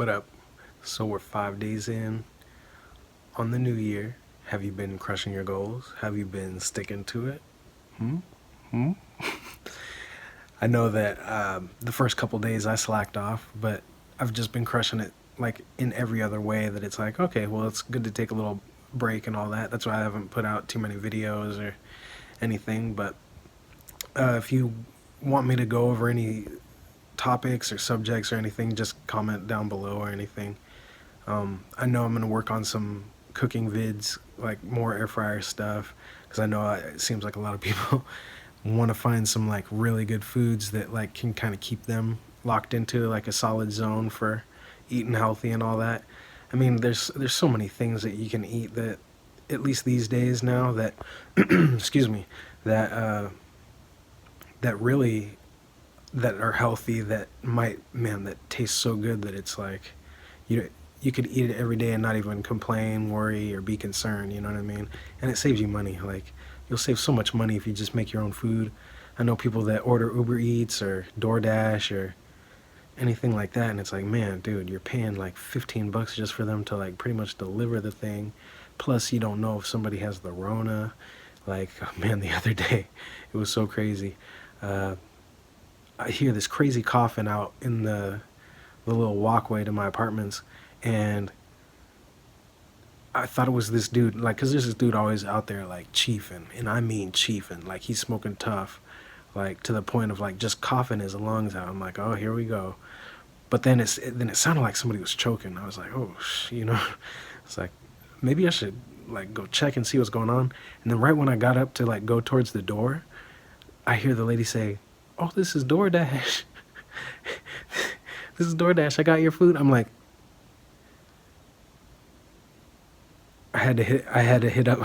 What up? So we're 5 days in on the new year. Have you been crushing your goals? Have you been sticking to it? Hmm? Hmm? I know that the first couple days I slacked off, but I've just been crushing it like in every other way that it's like, okay, well, it's good to take a little break and all that. That's why I haven't put out too many videos or anything. But if you want me to go over any topics or subjects or anything, just comment down below or anything. I know I'm gonna work on some cooking vids, like more air fryer stuff, because I know it seems like a lot of people want to find some like really good foods that like can kind of keep them locked into like a solid zone for eating healthy and all that. I mean, there's so many things that you can eat that, at least these days now, that excuse me, that that really that are healthy, that might, man, that taste so good that it's like you you could eat it every day and not even complain, worry, or be concerned. You know what I mean? And it saves you money. Like, you'll save so much money if you just make your own food. I know people that order Uber Eats or DoorDash or anything like that, and it's like, man, dude, you're paying like 15 bucks just for them to like pretty much deliver the thing. Plus, you don't know if somebody has the Rona. Like, oh, man, the other day, it was so crazy. Uh, I hear this crazy coughing out in the little walkway to my apartments, and I thought it was this dude, like, cause there's this dude always out there like chiefing, and I mean chiefing, like he's smoking tough, like to the point of like just coughing his lungs out. I'm like, oh, here we go. But then it sounded like somebody was choking. I was like, oh, it's like maybe I should like go check and see what's going on. And then right when I got up to like go towards the door, I hear the lady say, "Oh, this is DoorDash." This is DoorDash. I got your food. I'm like, I had to hit up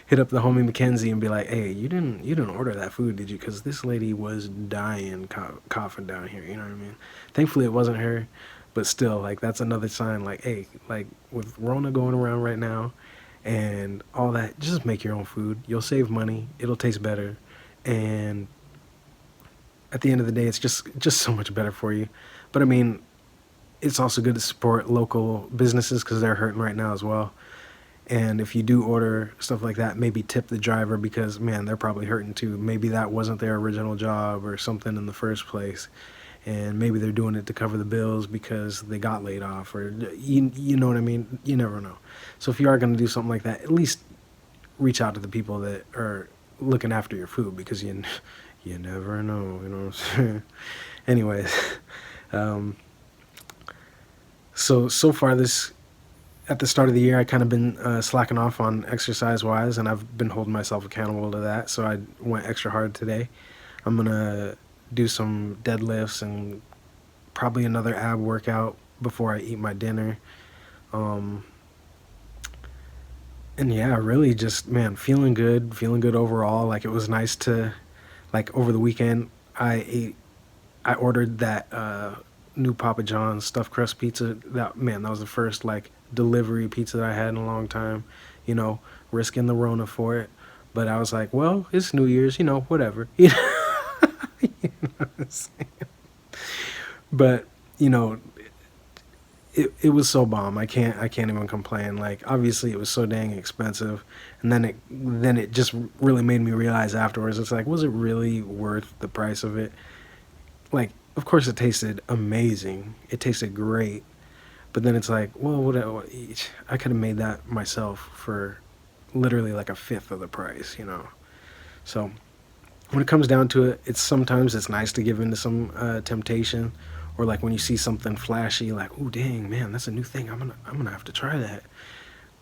the homie Mackenzie and be like, hey, you didn't order that food, did you? Because this lady was dying, coughing down here. You know what I mean? Thankfully, it wasn't her, but still, like, that's another sign. Like, hey, like with Rona going around right now, and all that, just make your own food. You'll save money. It'll taste better, and at the end of the day, it's just so much better for you. But I mean, it's also good to support local businesses because they're hurting right now as well. And if you do order stuff like that, maybe tip the driver because, man, they're probably hurting too. Maybe that wasn't their original job or something in the first place. And maybe they're doing it to cover the bills because they got laid off, or you know what I mean? You never know. So if you are going to do something like that, at least reach out to the people that are looking after your food, because you never know, you know what I'm saying? Anyways, um, so far this at the start of the year, I kind of been slacking off on exercise-wise, and I've been holding myself accountable to that, so I went extra hard today. I'm going to do some deadlifts and probably another ab workout before I eat my dinner. Um, and yeah, really just, man, feeling good overall. Like, it was nice to, like, over the weekend, I ordered that new Papa John's stuffed crust pizza. That, man, that was the first like delivery pizza that I had in a long time. You know, risking the Rona for it, but I was like, well, it's New Year's, you know, whatever. You know what I'm saying? But you know, it was so bomb. I can't even complain. Like, obviously it was so dang expensive, and then it just really made me realize afterwards. It's like, was it really worth the price of it? Like, of course it tasted amazing. It tasted great. But then it's like, well, what I could have made that myself for literally like a fifth of the price, you know. So when it comes down to it, it's sometimes it's nice to give into some temptation, or like when you see something flashy, like, oh dang, man, that's a new thing. I'm gonna have to try that.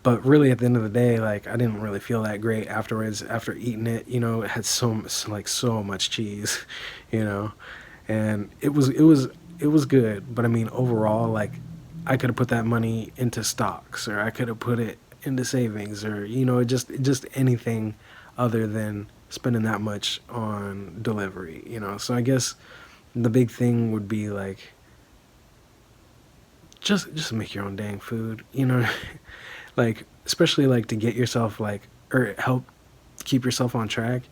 But really, at the end of the day, like, I didn't really feel that great afterwards after eating it. You know, it had so much cheese, you know, and it was good. But I mean, overall, like, I could have put that money into stocks, or I could have put it into savings, or you know, just anything other than spending that much on delivery. You know, so I guess the big thing would be like, just make your own dang food. You know, like, especially like to get yourself like, or help keep yourself on track.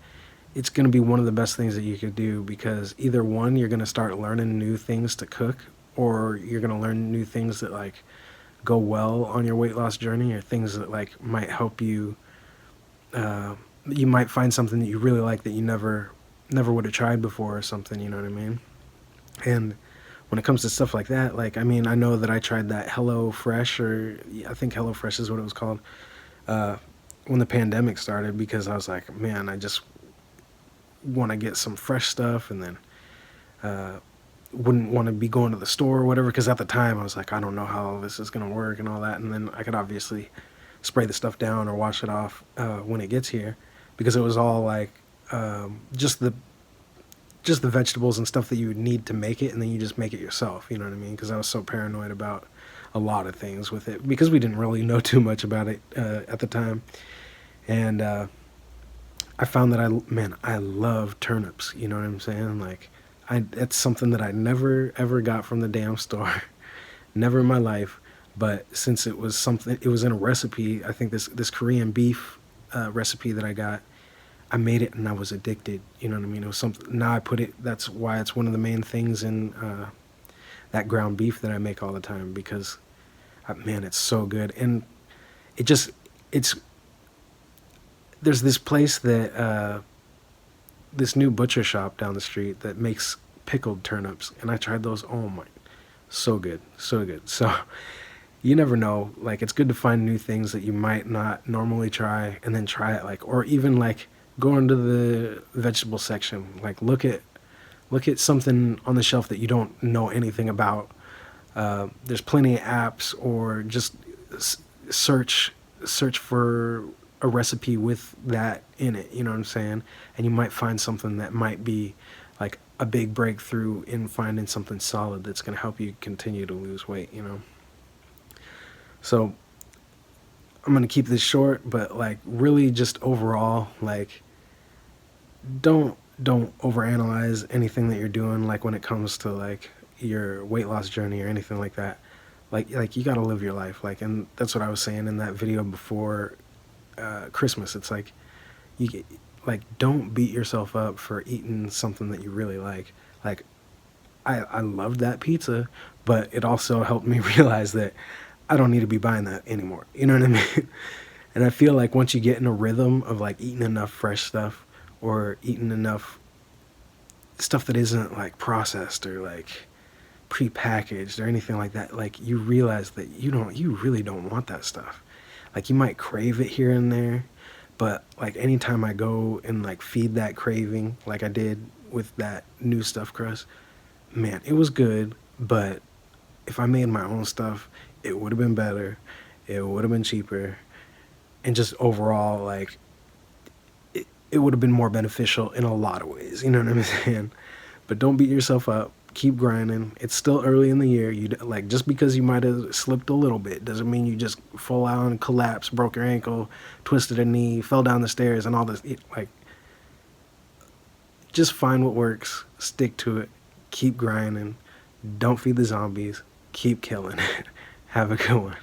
It's going to be one of the best things that you could do, because either one, you're going to start learning new things to cook, or you're gonna learn new things that like go well on your weight loss journey, or things that like might help you. You might find something that you really like that you never would have tried before or something. You know what I mean? And when it comes to stuff like that, like I mean, I know that I tried that Hello Fresh, or I think Hello Fresh is what it was called, uh, when the pandemic started, because I was like, man, I just want to get some fresh stuff, and then uh, wouldn't want to be going to the store or whatever, because at the time I was like, I don't know how this is going to work and all that, and then I could obviously spray the stuff down or wash it off when it gets here, because it was all like just the vegetables and stuff that you would need to make it, and then you just make it yourself. You know what I mean? Because I was so paranoid about a lot of things with it, because we didn't really know too much about it at the time. And I found that I love turnips. You know what I'm saying? Like, it's something that I never ever got from the damn store, never in my life. But since it was something, it was in a recipe. I think this Korean beef recipe that I got, I made it and I was addicted. You know what I mean? It was something. Now I put it. That's why it's one of the main things in that ground beef that I make all the time, because man, it's so good. And it just it's there's this place that this new butcher shop down the street that makes pickled turnips, and I tried those. Oh my, so good, so good. So you never know. Like, it's good to find new things that you might not normally try, and then try it. Like, or even like go into the vegetable section. Like, look at something on the shelf that you don't know anything about. There's plenty of apps, or just search for a recipe with that in it. You know what I'm saying? And you might find something that might be like a big breakthrough in finding something solid that's going to help you continue to lose weight. You know. So I'm gonna keep this short, but like really just overall, like don't overanalyze anything that you're doing, like when it comes to like your weight loss journey or anything like that. Like you gotta live your life. Like, and that's what I was saying in that video before Christmas. It's like like don't beat yourself up for eating something that you really like. Like I loved that pizza, but it also helped me realize that I don't need to be buying that anymore. You know what I mean? And I feel like once you get in a rhythm of like eating enough fresh stuff, or eating enough stuff that isn't like processed or like pre-packaged or anything like that, like you realize that you really don't want that stuff. Like, you might crave it here and there, but like anytime I go and like feed that craving, like I did with that new stuffed crust, man, it was good, but if I made my own stuff, it would have been better. It would have been cheaper. And just overall, like, it would have been more beneficial in a lot of ways. You know what I'm saying? But don't beat yourself up. Keep grinding. It's still early in the year. You like, just because you might have slipped a little bit doesn't mean you just full out collapsed, broke your ankle, twisted a knee, fell down the stairs, and all this. Like, just find what works, stick to it, keep grinding, don't feed the zombies, keep killing it. Have a good one.